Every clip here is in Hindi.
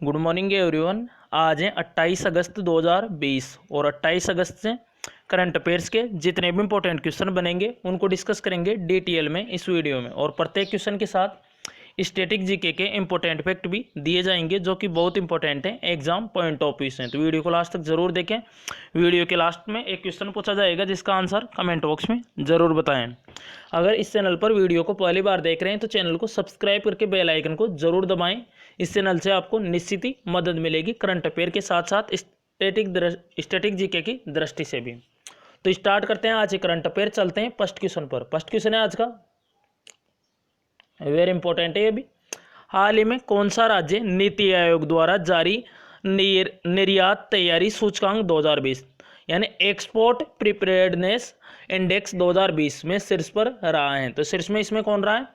Good morning everyone. आज है 28 अगस्त 2020 और 28 अगस्त से करंट अफेयर्स के जितने भी इंपॉर्टेंट क्वेश्चन बनेंगे उनको डिस्कस करेंगे डिटेल में इस वीडियो में। और प्रत्येक क्वेश्चन के साथ स्टैटिक जीके के इंपॉर्टेंट फैक्ट भी दिए जाएंगे जो कि बहुत इंपॉर्टेंट हैं, एग्जाम पॉइंट ऑफ व्यू से। तो वीडियो को लास्ट तक जरूर देखें। वीडियो के लास्ट में एक क्वेश्चन पूछा जाएगा जिसका आंसर कमेंट बॉक्स में ज़रूर बताएं। अगर इस चैनल पर वीडियो को पहली बार देख रहे हैं तो चैनल को सब्सक्राइब करके बेल आइकन को जरूर दबाएं। इस चैनल से आपको निश्चित ही मदद मिलेगी करंट अफेयर के साथ साथ स्टैटिक जीके की दृष्टि से भी। तो स्टार्ट करते हैं आज के करंट अफेयर। चलते हैं फर्स्ट क्वेश्चन पर। फर्स्ट क्वेश्चन है आज का, वेरी इंपॉर्टेंट है ये भी। हाल ही में कौन सा राज्य नीति आयोग द्वारा जारी निर्यात तैयारी सूचकांक 2020 यानी एक्सपोर्ट प्रिपेयर्डनेस इंडेक्स 2020 में शीर्ष पर रहा है? तो शीर्ष में इसमें कौन रहा है?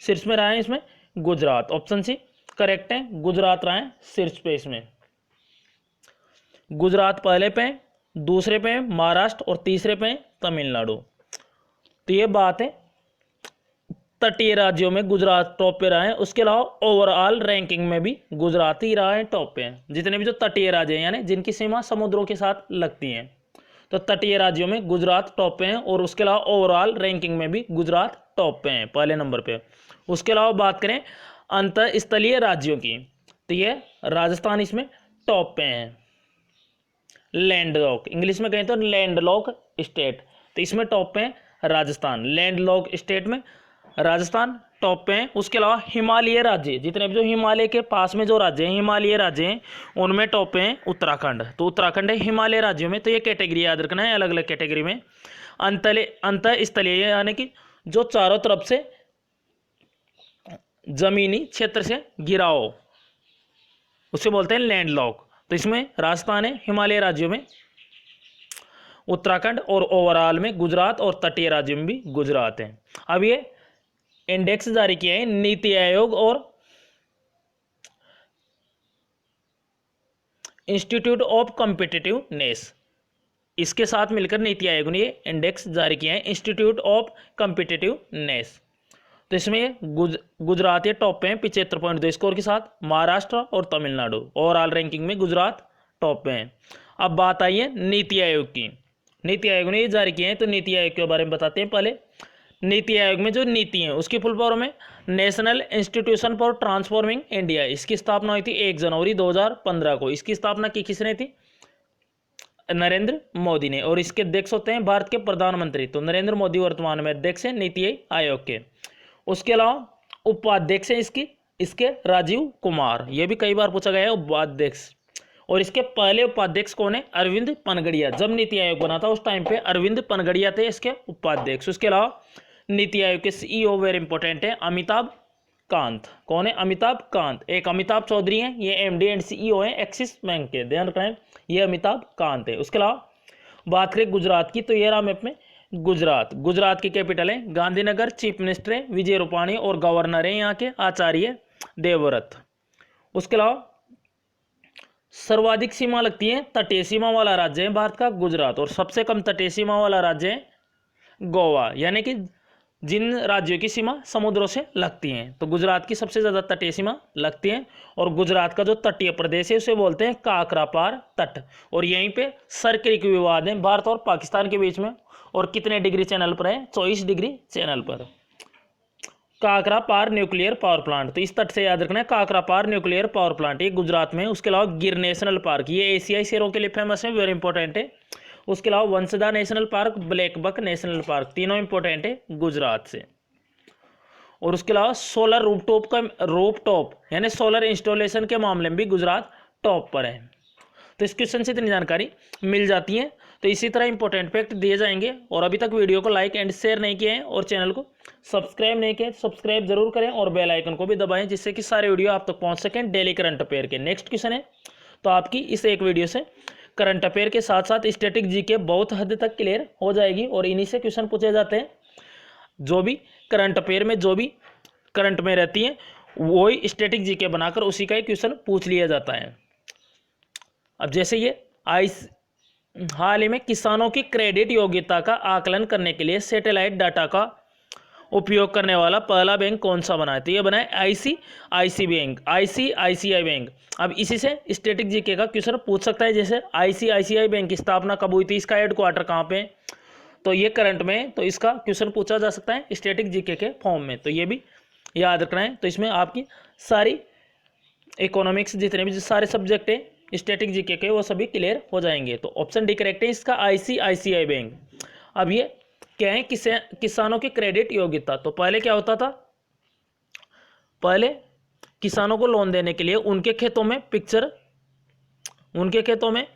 शीर्ष में रहा है इसमें गुजरात। ऑप्शन सी करेक्ट है, गुजरात रहा है शीर्ष पे। इसमें गुजरात पहले पे, दूसरे पे महाराष्ट्र और तीसरे पे तमिलनाडु। तो ये बात है, तटीय राज्यों में गुजरात टॉप पे रहा है। उसके अलावा ओवरऑल रैंकिंग में भी गुजरात ही रहा है टॉप पे। जितने भी जो तटीय राज्य हैं यानी जिनकी सीमा समुद्रों के साथ लगती हैं, तो तटीय राज्यों में गुजरात टॉप पे हैं। और उसके अलावा ओवरऑल रैंकिंग में भी गुजरात टॉप पे हैं, पहले नंबर पे। उसके अलावा बात करें अंतःस्थलीय राज्यों की, तो ये राजस्थान इसमें टॉप पे हैं। लैंडलॉक, इंग्लिश में कहें तो लैंडलॉक स्टेट, तो इसमें टॉप पे है राजस्थान। लैंडलॉक स्टेट में राजस्थान टॉप पे है। उसके अलावा हिमालय राज्य, जितने भी जो हिमालय के पास में जो राज्य हैं, हिमालय राज्य हैं, उनमें टॉप पे है उत्तराखंड। तो उत्तराखंड है हिमालय राज्यों में। तो ये कैटेगरी याद रखना है, अलग अलग कैटेगरी में। अंतःस्थलीय यानी कि जो चारों तरफ से जमीनी क्षेत्र से घिरा हो, उसे बोलते हैं लैंडलॉक। तो इसमें राजस्थान है हिमालय राज्यों में, उत्तराखंड, और ओवरऑल में गुजरात, और तटीय राज्यों में भी गुजरात है। अब ये इंडेक्स जारी किया है नीति आयोग और इंस्टीट्यूट ऑफ कॉम्पिटिटिवनेस, इसके साथ मिलकर नीति आयोग ने ये इंडेक्स जारी किया है, इंस्टीट्यूट ऑफ कॉम्पिटिटिवनेस। तो इसमें गुजरात ये टॉप पे हैं 75.2 स्कोर के साथ। महाराष्ट्र और तमिलनाडु ओवरऑल रैंकिंग में गुजरात टॉप पे हैं। अब बात आई है नीति आयोग की। नीति आयोग ने ये जारी किए हैं, तो नीति आयोग के बारे में बताते हैं। पहले नीति आयोग में जो नीति है उसकी फुल फॉर्म है national institution for transforming India. इसकी स्थापना हुई थी 1 जनवरी 2015 को। इसकी स्थापना की किसने थी? नरेंद्र मोदी ने। और इसके अध्यक्ष होते हैं भारत के प्रधानमंत्री। तो नरेंद्र मोदी वर्तमान में अध्यक्ष है नीति आयोग के। उसके अलावा उपाध्यक्ष है इसके राजीव कुमार, ये भी कई बार पूछा गया है उपाध्यक्ष। और इसके पहले उपाध्यक्ष कौन है? अरविंद पनगड़िया। जब नीति आयोग बना था उस टाइम पे अरविंद पनगड़िया थे इसके उपाध्यक्ष। उसके अलावा नीति आयोग के सीईओ वेरी इंपॉर्टेंट है अमिताभ कांत। कौन है? अमिताभ कांत। एक अमिताभ चौधरी हैं, ये एमडी एंड सीईओ हैं एक्सिस बैंक के, ध्यान रखना, ये अमिताभ कांत है। उसके अलावा बात करें गुजरात की, तो ये रहा मैप में गुजरात की कैपिटल है गांधीनगर। चीफ मिनिस्टर है विजय रूपाणी और गवर्नर है यहाँ के आचार्य देवव्रत। उसके अलावा सर्वाधिक सीमा लगती है तटीय सीमा वाला राज्य है भारत का गुजरात, और सबसे कम तटीय सीमा वाला राज्य है गोवा। यानी कि जिन राज्यों की सीमा समुद्रों से लगती हैं, तो गुजरात की सबसे ज़्यादा तटीय सीमा लगती है। और गुजरात का जो तटीय प्रदेश है उसे बोलते हैं काकरापार तट। और यहीं पे सर्किल विवाद है भारत और पाकिस्तान के बीच में। और कितने डिग्री चैनल पर है? 24 डिग्री चैनल पर। काकरापार न्यूक्लियर पावर प्लांट, तो इस तट से याद रखना है काकरापार न्यूक्लियर पावर प्लांट, ये गुजरात में है। उसके अलावा गिर नेशनल पार्क, ये एशियाई शेरों के लिए फेमस है, वेरी इंपॉर्टेंट है। उसके अलावा Vansda national park, black buck national park, तीनों इंपॉर्टेंट है गुजरात से। और उसके अलावा सोलर रूफटॉप यानी सोलर इंस्टॉलेशन के मामले में भी गुजरात टॉप पर है। तो इस क्वेश्चन से इतनी जानकारी मिल जाती है। तो इसी तरह इंपॉर्टेंट फैक्ट दिए जाएंगे। और अभी तक वीडियो को लाइक एंड शेयर नहीं किए हैं और चैनल को सब्सक्राइब नहीं किए, सब्सक्राइब जरूर करें और बेल आइकन को भी दबाएं, जिससे कि सारे वीडियो आप तक पहुंच सकें डेली करंट अफेयर के। नेक्स्ट क्वेश्चन है, तो आपकी इस एक वीडियो से करंट अफेयर के साथ साथ स्टैटिक जीके बहुत हद तक क्लियर हो जाएगी। और इन्हीं से क्वेश्चन पूछे जाते हैं, जो भी करंट अफेयर में जो भी करंट में रहती है वही स्टैटिक जीके बनाकर उसी का ही क्वेश्चन पूछ लिया जाता है। अब जैसे ये हाल ही में किसानों की क्रेडिट योग्यता का आकलन करने के लिए सैटेलाइट डाटा का उपयोग करने वाला पहला बैंक कौन सा बना है? तो ये बना है आईसीआईसीआई बैंक। अब इसी से स्टैटिक जीके का क्वेश्चन पूछ सकता है, जैसे आईसीआईसीआई बैंक की स्थापना कब हुई थी, इसका हेडक्वार्टर कहाँ पे, तो ये करंट में, तो इसका क्वेश्चन पूछा जा सकता है स्टैटिक जीके के फॉर्म में, तो ये भी याद रखना है। तो इसमें आपकी सारी इकोनॉमिक्स जितने भी सारे सब्जेक्ट है स्टैटिक जीके के वो सभी क्लियर हो जाएंगे। तो ऑप्शन डी करेक्ट है इसका, आईसीआईसीआई बैंक। अब ये क्या है, किसानों की क्रेडिट योग्यता। तो पहले क्या होता था, पहले किसानों को लोन देने के लिए उनके खेतों में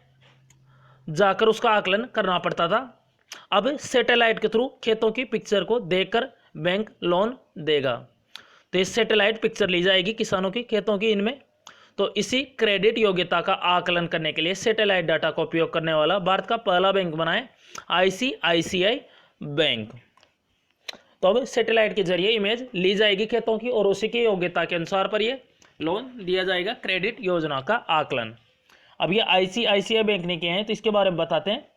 जाकर उसका आकलन करना पड़ता था। अब सैटेलाइट के थ्रू खेतों की पिक्चर को देखकर बैंक लोन देगा। तो इस सैटेलाइट पिक्चर ली जाएगी किसानों की खेतों की इनमें। तो इसी क्रेडिट योग्यता का आकलन करने के लिए सैटेलाइट डाटा का उपयोग करने वाला भारत का पहला बैंक बना है आईसीआईसीआई बैंक। तो अब सैटेलाइट के जरिए इमेज ली जाएगी खेतों की और उसी की योग्यता के अनुसार पर ये लोन दिया जाएगा, क्रेडिट योजना का आकलन। अब ये आईसीआईसीआई बैंक ने किए हैं, तो इसके बारे में बताते हैं।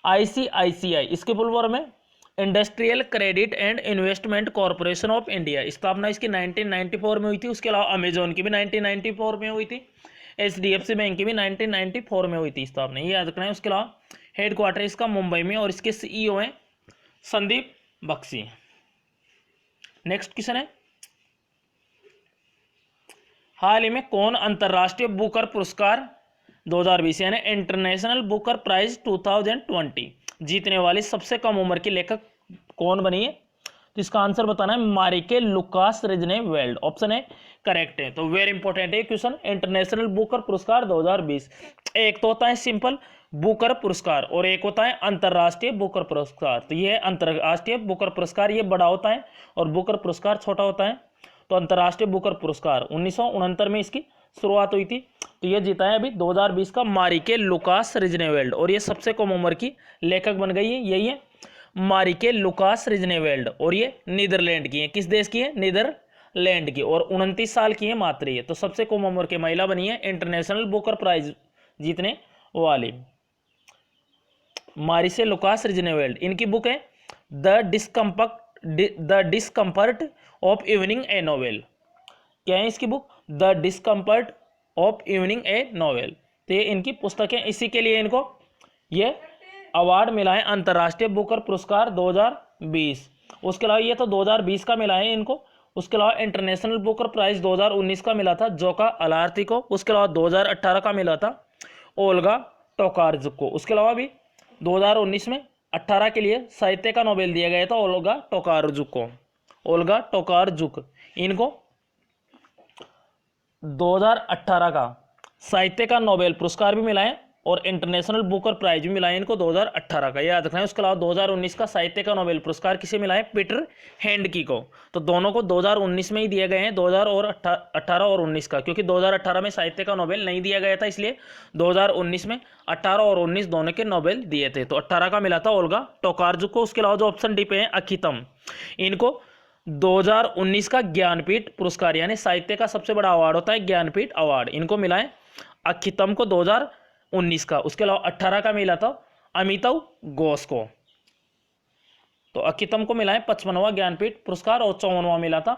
आईसीआईसीआई इसके फुल फॉर्म है industrial credit and investment corporation of India. स्थापना इसकी 1994 में हुई थी। उसके अलावा अमेजोन की भी 1994 में हुई थी, एचडीएफसी बैंक की भी 1994 में हुई थी स्थापना, ये याद रखना है। उसके अलावा हेडक्वार्टर इसका मुंबई में और इसके सीईओ हैं संदीप बख्शी। नेक्स्ट क्वेश्चन है, हाल ही में कौन अंतरराष्ट्रीय बुकर पुरस्कार 2020 यानी इंटरनेशनल बुकर प्राइज 2020 जीतने वाली सबसे कम उम्र की लेखक कौन बनी है? तो इसका आंसर बताना है मारिके लुकास रिजनेवेल्ड। ऑप्शन है करेक्ट है। तो वेरी इंपॉर्टेंट है क्वेश्चन, इंटरनेशनल बुकर पुरस्कार 2020। एक तो होता है सिंपल बुकर पुरस्कार और एक होता है अंतरराष्ट्रीय बुकर पुरस्कार। तो ये अंतरराष्ट्रीय बुकर पुरस्कार ये बड़ा होता है और बुकर पुरस्कार छोटा होता है। तो अंतरराष्ट्रीय बुकर पुरस्कार 1969 में इसकी शुरुआत हुई थी। तो ये जीता है अभी 2020 का मारिके लुकास रिजनेवेल्ड और ये सबसे कम उम्र की लेखक बन गई है, यही है मारिके लुकास रिजनेवेल्ड। और ये नीदरलैंड की है, किस देश की है? नीदरलैंड की, और 29 साल की है मात्र ये। तो सबसे कम उम्र की महिला बनी है इंटरनेशनल बुकर प्राइज जीतने वाली मारिके लुकास रिजनेवेल्ड। इनकी बुक है the discomfort of evening A novel. क्या है इसकी book? The discomfort of evening A novel. तो ये इनकी पुस्तक है, इसी के लिए इनको ये अवार्ड मिला है अंतर्राष्ट्रीय बुकर पुरस्कार 2020। उसके अलावा ये तो 2020 का मिला है इनको। उसके अलावा इंटरनेशनल बुकर प्राइज 2019 का मिला था जोका अलार्ती को। उसके अलावा 2018 का मिला था ओल्गा टोकार्जुक को। उसके अलावा भी 2019 में 18 के लिए साहित्य का नोबेल दिया गया था ओल्गा टोकार्जुक को। ओल्गा टोकार्जुक इनको 2018 का साहित्य का नोबेल पुरस्कार भी मिला है और इंटरनेशनल बुकर प्राइज भी मिला है इनको 2018 का, याद रखना है। उसके अलावा 2019 का साहित्य का नोबेल पुरस्कार किसे मिला है? पीटर हैंडकी को। तो दोनों को 2019 में ही दिए गए हैं, 2018 और 19 का, क्योंकि 2018 में साहित्य का नोबेल नहीं दिया गया था, इसलिए 2019 में 18 और 19 दोनों के नोबेल दिए थे। तो 18 का मिला था ओल्गा टोकार्जुक को। उसके अलावा जो ऑप्शन डी पे है अखितम, इनको 2019 का ज्ञानपीठ पुरस्कार यानी साहित्य का सबसे बड़ा अवार्ड होता है ज्ञानपीठ अवार्ड, इनको मिला है अखितम को 2019 का। उसके अलावा 18 का मिला था अमिताव घोष को। तो अखितम को मिला है 55वां ज्ञानपीठ पुरस्कार और 54वां मिला था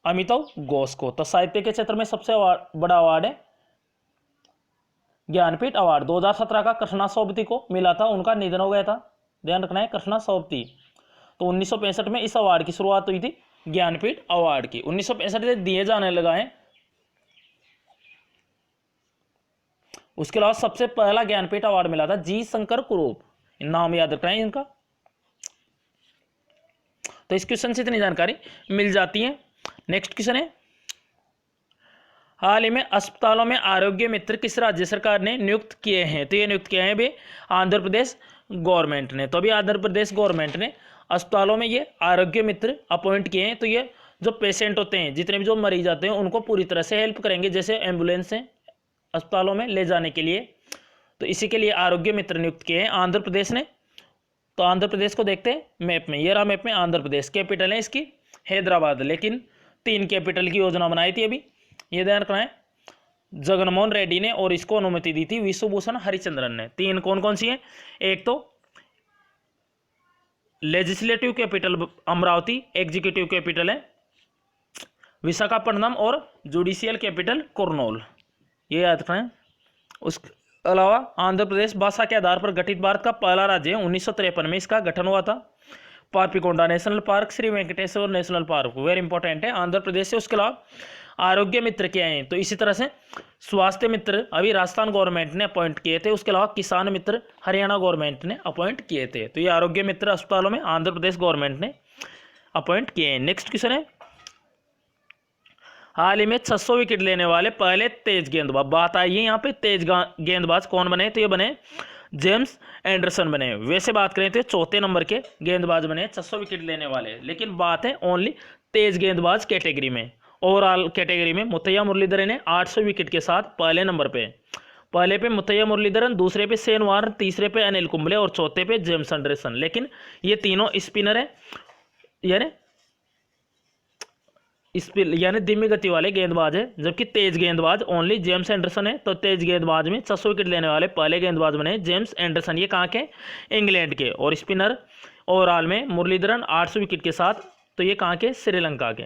अमिताव घोष को। तो साहित्य के क्षेत्र में सबसे बड़ा अवार्ड है ज्ञानपीठ अवार्ड। 2017 का कृष्णा सोबती को मिला था, उनका निधन हो गया था, ध्यान रखना है कृष्णा सोबती। तो 1965 में इस अवार्ड की शुरुआत हुई थी ज्ञानपीठ अवार्ड की, 1965 से दिए जाने लगा है। उसके अलावा सबसे पहला ज्ञानपीठ अवार्ड मिला था जी शंकर कुरूप, नाम याद रखना है इनका। तो इस क्वेश्चन से इतनी जानकारी मिल जाती है। नेक्स्ट क्वेश्चन है, हाल ही में अस्पतालों में आरोग्य मित्र किस राज्य सरकार ने नियुक्त किए हैं? तो ये नियुक्त किए हैं भी आंध्र प्रदेश गवर्नमेंट ने। तो अभी आंध्र प्रदेश गवर्नमेंट ने अस्पतालों में ये आरोग्य मित्र अपॉइंट किए हैं। तो ये जो पेशेंट होते हैं, जितने भी जो मरीज आते हैं, उनको पूरी तरह से हेल्प करेंगे, जैसे एम्बुलेंस है अस्पतालों में ले जाने के लिए। तो इसी के लिए आरोग्य मित्र नियुक्त किए हैं आंध्र प्रदेश ने। तो आंध्र प्रदेश को देखते हैं मैप में, ये रहा मैप में आंध्र प्रदेश। कैपिटल है इसकी हैदराबाद, लेकिन 3 कैपिटल की योजना बनाई थी अभी, ये ध्यान रखना है। जगनमोहन रेड्डी ने और इसको अनुमति दी थी विश्वभूषण हरिचंद्रन ने। 3 कौन कौन सी है? एक तो legislative capital Amravati, executive capital है विशाखापट्टनम और जुडिशियल कैपिटल कुर्नूल, ये याद रखें। उसके अलावा आंध्र प्रदेश भाषा के आधार पर गठित भारत का पहला राज्य है, 1953 में इसका गठन हुआ था। Papikonda national park, Shri Venkateswara national park very important है आंध्र प्रदेश से। उसके अलावा आरोग्य मित्र क्या हैं, तो इसी तरह से स्वास्थ्य मित्र अभी राजस्थान गवर्नमेंट ने अपॉइंट किए थे। उसके अलावा किसान मित्र हरियाणा गवर्नमेंट ने अपॉइंट किए थे। तो ये आरोग्य मित्र अस्पतालों में आंध्र प्रदेश गवर्नमेंट ने अपॉइंट किए हैं। नेक्स्ट क्वेश्चन है, हाल ही में 600 विकेट लेने वाले पहले तेज गेंदबाज, बात आई है यहाँ पे तेज गेंदबाज कौन बने, तो ये बने जेम्स एंडरसन बने। वैसे बात करें तो चौथे नंबर के गेंदबाज बने 600 विकेट लेने वाले, लेकिन बात है ओनली तेज गेंदबाज कैटेगरी में। ओवरऑल कैटेगरी में मुथैया मुरलीधरन ने 800 विकेट के साथ पहले नंबर पे, पहले पे मुथैया मुरलीधरन, दूसरे पे शेन वार्न, तीसरे पे अनिल कुंबले और चौथे पे जेम्स एंडरसन। लेकिन ये तीनों स्पिनर है, यानी धीमी गति वाले गेंदबाज है, जबकि तेज गेंदबाज ओनली जेम्स एंडरसन है। तो तेज गेंदबाज में 600 विकेट लेने वाले पहले गेंदबाज बने जेम्स एंडरसन, ये कहाँ के, इंग्लैंड के। और स्पिनर ओवरऑल में मुरलीधरन 800 विकेट के साथ, तो ये कहाँ के, श्रीलंका के।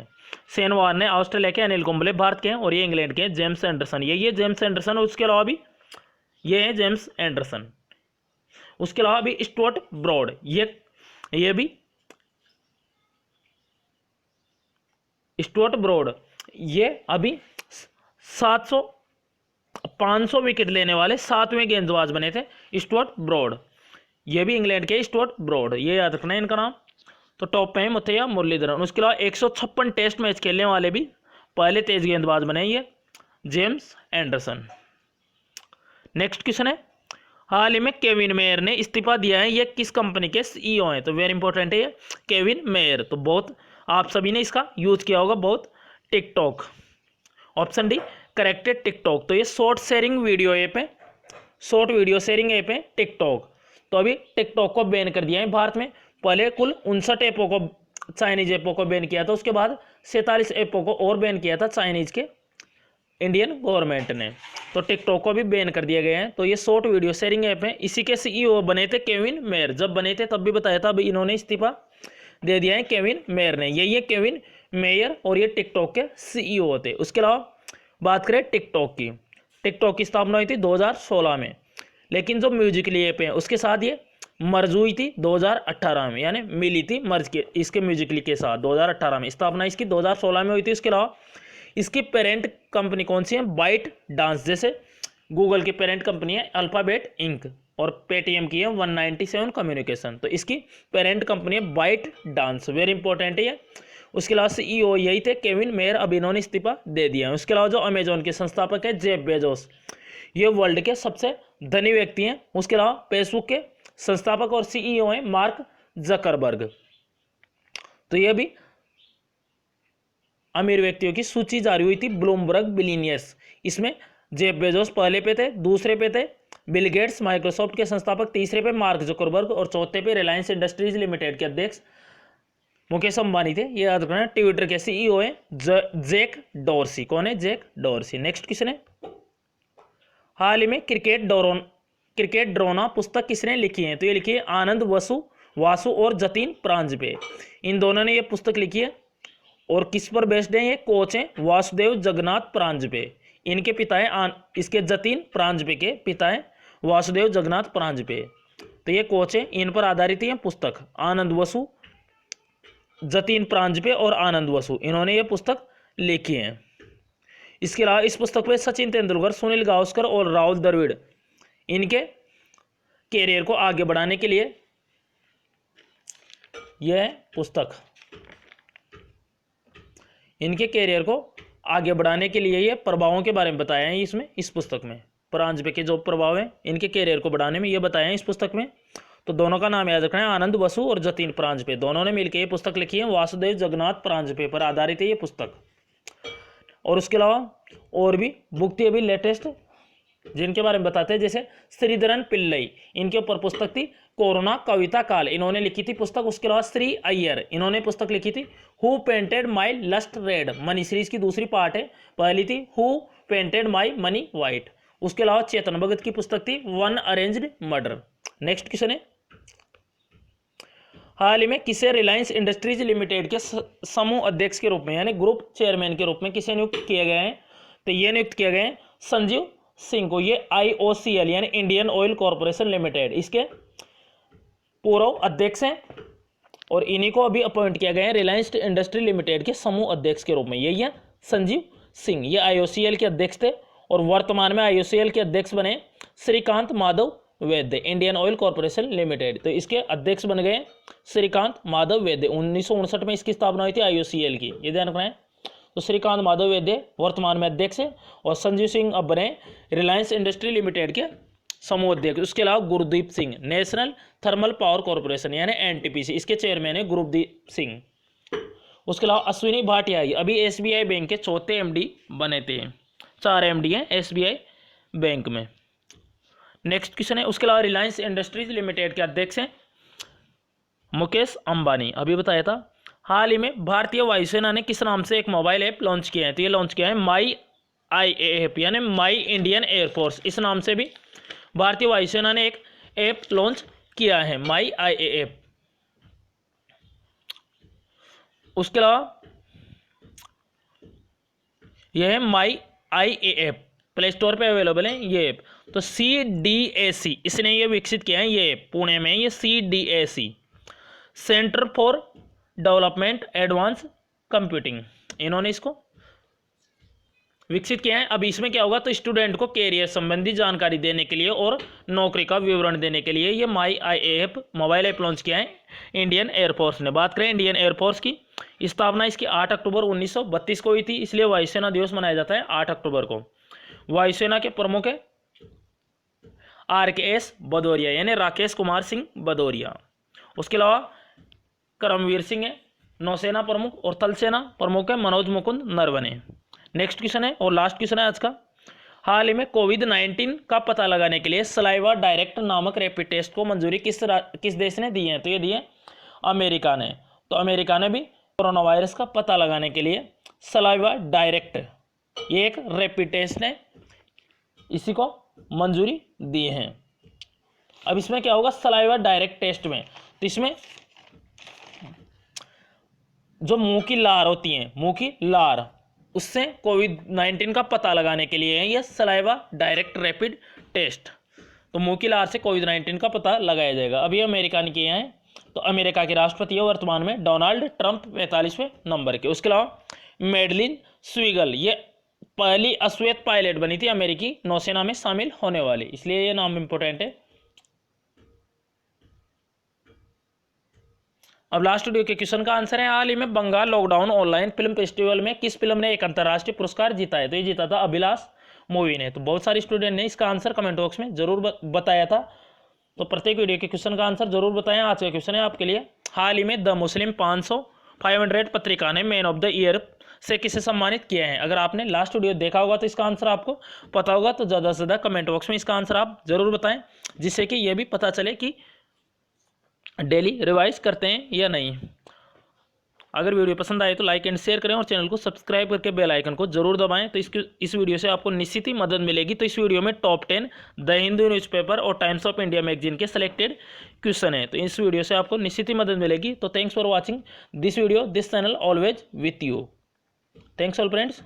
शेन वार्न ने ऑस्ट्रेलिया के, अनिल कुंबले भारत के हैं और ये इंग्लैंड के जेम्स एंडरसन, ये जेम्स एंडरसन। उसके अलावा भी ये है जेम्स एंडरसन। उसके अलावा भी स्टुअर्ट ब्रॉड, ये भी स्टुअर्ट ब्रॉड, ये अभी 500 विकेट लेने वाले 7वें गेंदबाज बने थे स्टुअर्ट ब्रॉड, ये भी इंग्लैंड के स्टुअर्ट ब्रॉड, ये याद रखना है इनका नाम। तो टॉप पे है मुथैया मुरलीधरन। उसके अलावा 156 टेस्ट मैच खेलने वाले भी पहले तेज गेंदबाज बने ये जेम्स एंडरसन। नेक्स्ट क्वेश्चन है, हाल ही में केविन मेयर ने इस्तीफा दिया है, ये किस कंपनी के सीईओ हैं, तो वेरी इंपॉर्टेंट है ये केविन मेयर। तो बहुत आप सभी ने इसका यूज किया होगा बहुत, टिकटॉक, ऑप्शन डी करेक्ट है टिकटॉक। तो ये शॉर्ट शेयरिंग वीडियो ऐप है, शॉर्ट वीडियो शेयरिंग ऐप है टिकटॉक। तो अभी टिकटॉक को बैन कर दिया है भारत में, पहले कुल 59 ऐपों को, चाइनीज ऐपों को बैन किया था, उसके बाद 47 ऐपों को और बैन किया था चाइनीज के इंडियन गवर्नमेंट ने। तो टिकटॉक को भी बैन कर दिया गया है। तो ये शॉर्ट वीडियो शेयरिंग ऐप है, इसी के सीईओ बने थे केविन मेयर। जब बने थे तब भी बताया था, अभी इन्होंने इस्तीफा दे दिया है केविन मेयर ने, यही है केविन मेयर और ये टिकटॉक के सीईओ होते। उसके अलावा बात करें टिकटॉक की स्थापना हुई थी 2016 में, लेकिन जो म्यूजिकली ऐप है उसके साथ ये मर्ज हुई थी 2018 में, यानी मिली थी मर्ज के इसके म्यूजिकली के साथ 2018 में, स्थापना इसकी 2016 में हुई थी। उसके अलावा इसकी पेरेंट कंपनी कौन सी है, बाइट डांस, जैसे गूगल की पेरेंट कंपनी है अल्फाबेट इंक और पेटीएम की है 197 कम्युनिकेशन। तो इसकी पेरेंट कंपनी है बाइट डांस, वेरी इंपॉर्टेंट है ये। उसके अलावा सीईओ यही थे केविन मेयर, अब इन्होंने इस्तीफा दे दिया है। उसके अलावा जो अमेजोन के संस्थापक है जेफ बेजोस, ये वर्ल्ड के सबसे धनी व्यक्ति हैं। उसके अलावा फेसबुक के संस्थापक और सीईओ हैं मार्क जकरबर्ग। तो ये भी अमीर व्यक्तियों की सूची जारी हुई थी ब्लूमबर्ग बिलियनियर्स, इसमें जेफ बेजोस पहले पे थे, दूसरे पे थे बिल गेट्स माइक्रोसॉफ्ट के संस्थापक, तीसरे पे मार्क जकरबर्ग और चौथे पे रिलायंस इंडस्ट्रीज लिमिटेड के अध्यक्ष मुकेश अंबानी थे। ये याद रखना। ट्विटर के सीईओ है जैक डॉर्सी, कौन है, जैक डॉर्सी। नेक्स्ट क्वेश्चन है, हाल ही में क्रिकेट ड्रोना पुस्तक किसने लिखी है, तो ये लिखी है आनंद वासु और जतीन प्रांजपे, इन दोनों ने ये पुस्तक लिखी है। और किस पर बेस्ड है, ये कोच हैं वासुदेव जगन्नाथ प्रांजपे, इनके पिता है इसके जतीन प्रांजपे के पिता है वासुदेव जगन्नाथ प्रांजपे। तो ये कोच है, इन पर आधारित है पुस्तक, आनंद वसु, जतीन प्रांजपे और आनंद वसु, इन्होंने ये पुस्तक लिखी है। इसके अलावा इस पुस्तक में सचिन तेंदुलकर, सुनील गावस्कर और राहुल द्रविड़, इनके कैरियर को आगे बढ़ाने के लिए यह पुस्तक, इनके कैरियर को आगे बढ़ाने के लिए ये प्रभावों के बारे में बताया है इसमें, इस पुस्तक में प्रांजपे के जो प्रभाव है इनके कैरियर को बढ़ाने में, ये बताया है इस पुस्तक में। तो दोनों का नाम याद रखना है, आनंद वसु और जतीन प्रांजपे, दोनों ने मिलकर ये पुस्तक लिखी है। वासुदेव जगन्नाथ प्रांजपे पर आधारित है ये पुस्तक। और उसके अलावा और भी बुक थी अभी लेटेस्ट जिनके बारे में बताते हैं, जैसे श्रीधरन पिल्लई, इनके ऊपर पुस्तक थी कोरोना कविता काल, इन्होंने लिखी थी पुस्तक। उसके अलावा श्री अय्यर, इन्होंने पुस्तक लिखी थी who painted my lust red, money series की दूसरी पार्ट है, पहली थी who painted my money white. उसके अलावा चेतन भगत की पुस्तक थी one arranged murder. Next question है, हाल ही में किसे रिलायंस इंडस्ट्रीज लिमिटेड के समूह अध्यक्ष के रूप में यानी ग्रुप चेयरमैन के रूप में किसे नियुक्त किए गए हैं? तो ये नियुक्त किए गए हैं संजीव सिंह को। ये IOCL यानी इंडियन ऑयल कॉरपोरेशन लिमिटेड इसके पूर्व अध्यक्ष हैं और इन्हीं को अभी अपॉइंट किया गया है रिलायंस इंडस्ट्री लिमिटेड के समूह अध्यक्ष के रूप में। यही है संजीव सिंह, ये IOCL के अध्यक्ष थे और वर्तमान में IOCL के अध्यक्ष बने श्रीकांत माधव वैद्य, इंडियन ऑयल कॉरपोरेशन लिमिटेड। तो इसके अध्यक्ष बन गए श्रीकांत माधव वैद्य। 1959 में इसकी स्थापना हुई थी IOCL की, ये ध्यान रखना है। तो श्रीकांत माधव वैद्य वर्तमान में अध्यक्ष है और संजीव सिंह अब बने रिलायंस इंडस्ट्री लिमिटेड के समूह अध्यक्ष। उसके अलावा Gurdeep Singh national thermal power corporation यानी NTPC, इसके चेयरमैन है गुरदीप सिंह। उसके अलावा अश्विनी भाटिया अभी SBI बैंक के चौथे MD बने थे, 4 MD हैं SBI बैंक में। नेक्स्ट क्वेश्चन है, उसके अलावा रिलायंस इंडस्ट्रीज लिमिटेड के अध्यक्ष हैं मुकेश अंबानी, अभी बताया था। हाल ही में भारतीय वायुसेना ने किस नाम से एक मोबाइल ऐप लॉन्च किया है? तो ये लॉन्च किया है माई IAF यानी माई इंडियन एयरफोर्स, इस नाम से भी भारतीय वायुसेना ने एक ऐप लॉन्च किया है माई IAF। उसके अलावा यह है माई IAF, प्ले स्टोर पे अवेलेबल है ये ऐप। तो CDAC इसने ये विकसित किया है, ये ऐप पुणे में, ये CDAC centre for development advance computing, इन्होंने इसको विकसित किया है। अब इसमें क्या होगा, तो स्टूडेंट को कैरियर संबंधी जानकारी देने के लिए और नौकरी का विवरण देने के लिए ये माई IAF मोबाइल ऐप लॉन्च किया है इंडियन एयरफोर्स ने। बात करें इंडियन एयरफोर्स की, स्थापना इसकी 8 अक्टूबर 1932 को हुई थी, इसलिए वायुसेना दिवस मनाया जाता है 8 अक्टूबर को। वायुसेना के प्रमुख है RKS भदौरिया यानी राकेश कुमार सिंह भदौरिया। उसके अलावा करमवीर सिंह है नौसेना प्रमुख और थल सेना प्रमुख है मनोज मुकुंद नरवणे। नेक्स्ट क्वेश्चन है और लास्ट क्वेश्चन है आज का, हाल ही में कोविड-19 का पता लगाने के लिए सलाइवा डायरेक्ट नामक रैपिड टेस्ट को मंजूरी किस देश ने दी है? तो ये दी है अमेरिका ने। तो अमेरिका ने भी कोरोना वायरस का पता लगाने के लिए सलाइवा डायरेक्ट ये एक रैपिड टेस्ट है, इसी को मंजूरी दी है। अब इसमें क्या होगा, सलाइवा डायरेक्ट टेस्ट में, तो इसमें जो मुंह की लार होती है, मुंह की लार, उससे कोविड-19 का पता लगाने के लिए है ये सलाइवा डायरेक्ट रैपिड टेस्ट। तो मुंह की लार से कोविड-19 का पता लगाया जाएगा। अभी अमेरिका ने किए हैं, तो अमेरिका के राष्ट्रपति है वर्तमान में डोनाल्ड ट्रंप 45वें नंबर के। उसके अलावा मेडलिन स्वीगल ये पहली अश्वेत पायलट बनी थी अमेरिकी नौसेना में शामिल होने वाली, इसलिए ये नाम इंपोर्टेंट है। अब लास्ट वीडियो के क्वेश्चन का आंसर है, हाल ही में Bengal lockdown online film festival में किस फिल्म ने एक अंतर्राष्ट्रीय पुरस्कार जीता है? तो ये जीता था अभिलाष मूवी ने। तो बहुत सारे स्टूडेंट ने इसका आंसर कमेंट बॉक्स में जरूर बताया था, तो प्रत्येक वीडियो के क्वेश्चन का आंसर जरूर बताएं। आज का क्वेश्चन है आपके लिए, हाल ही में द मुस्लिम 500 पत्रिका ने मैन ऑफ द ईयर से किसे सम्मानित किया है? अगर आपने लास्ट वीडियो देखा होगा तो इसका आंसर आपको पता होगा, तो ज़्यादा से ज़्यादा कमेंट बॉक्स में इसका आंसर आप जरूर बताएं, जिससे कि यह भी पता चले कि डेली रिवाइज करते हैं या नहीं। अगर वीडियो पसंद आए तो लाइक एंड शेयर करें और चैनल को सब्सक्राइब करके बेल आइकन को जरूर दबाएं। तो इस वीडियो से आपको निश्चित ही मदद मिलेगी। तो इस वीडियो में टॉप 10 द हिंदू न्यूज़पेपर और टाइम्स ऑफ इंडिया मैगजीन के सिलेक्टेड क्वेश्चन है, तो इस वीडियो से आपको निश्चित ही मदद मिलेगी। तो thanks for watching this video, this channel always with you. Thanks all friends.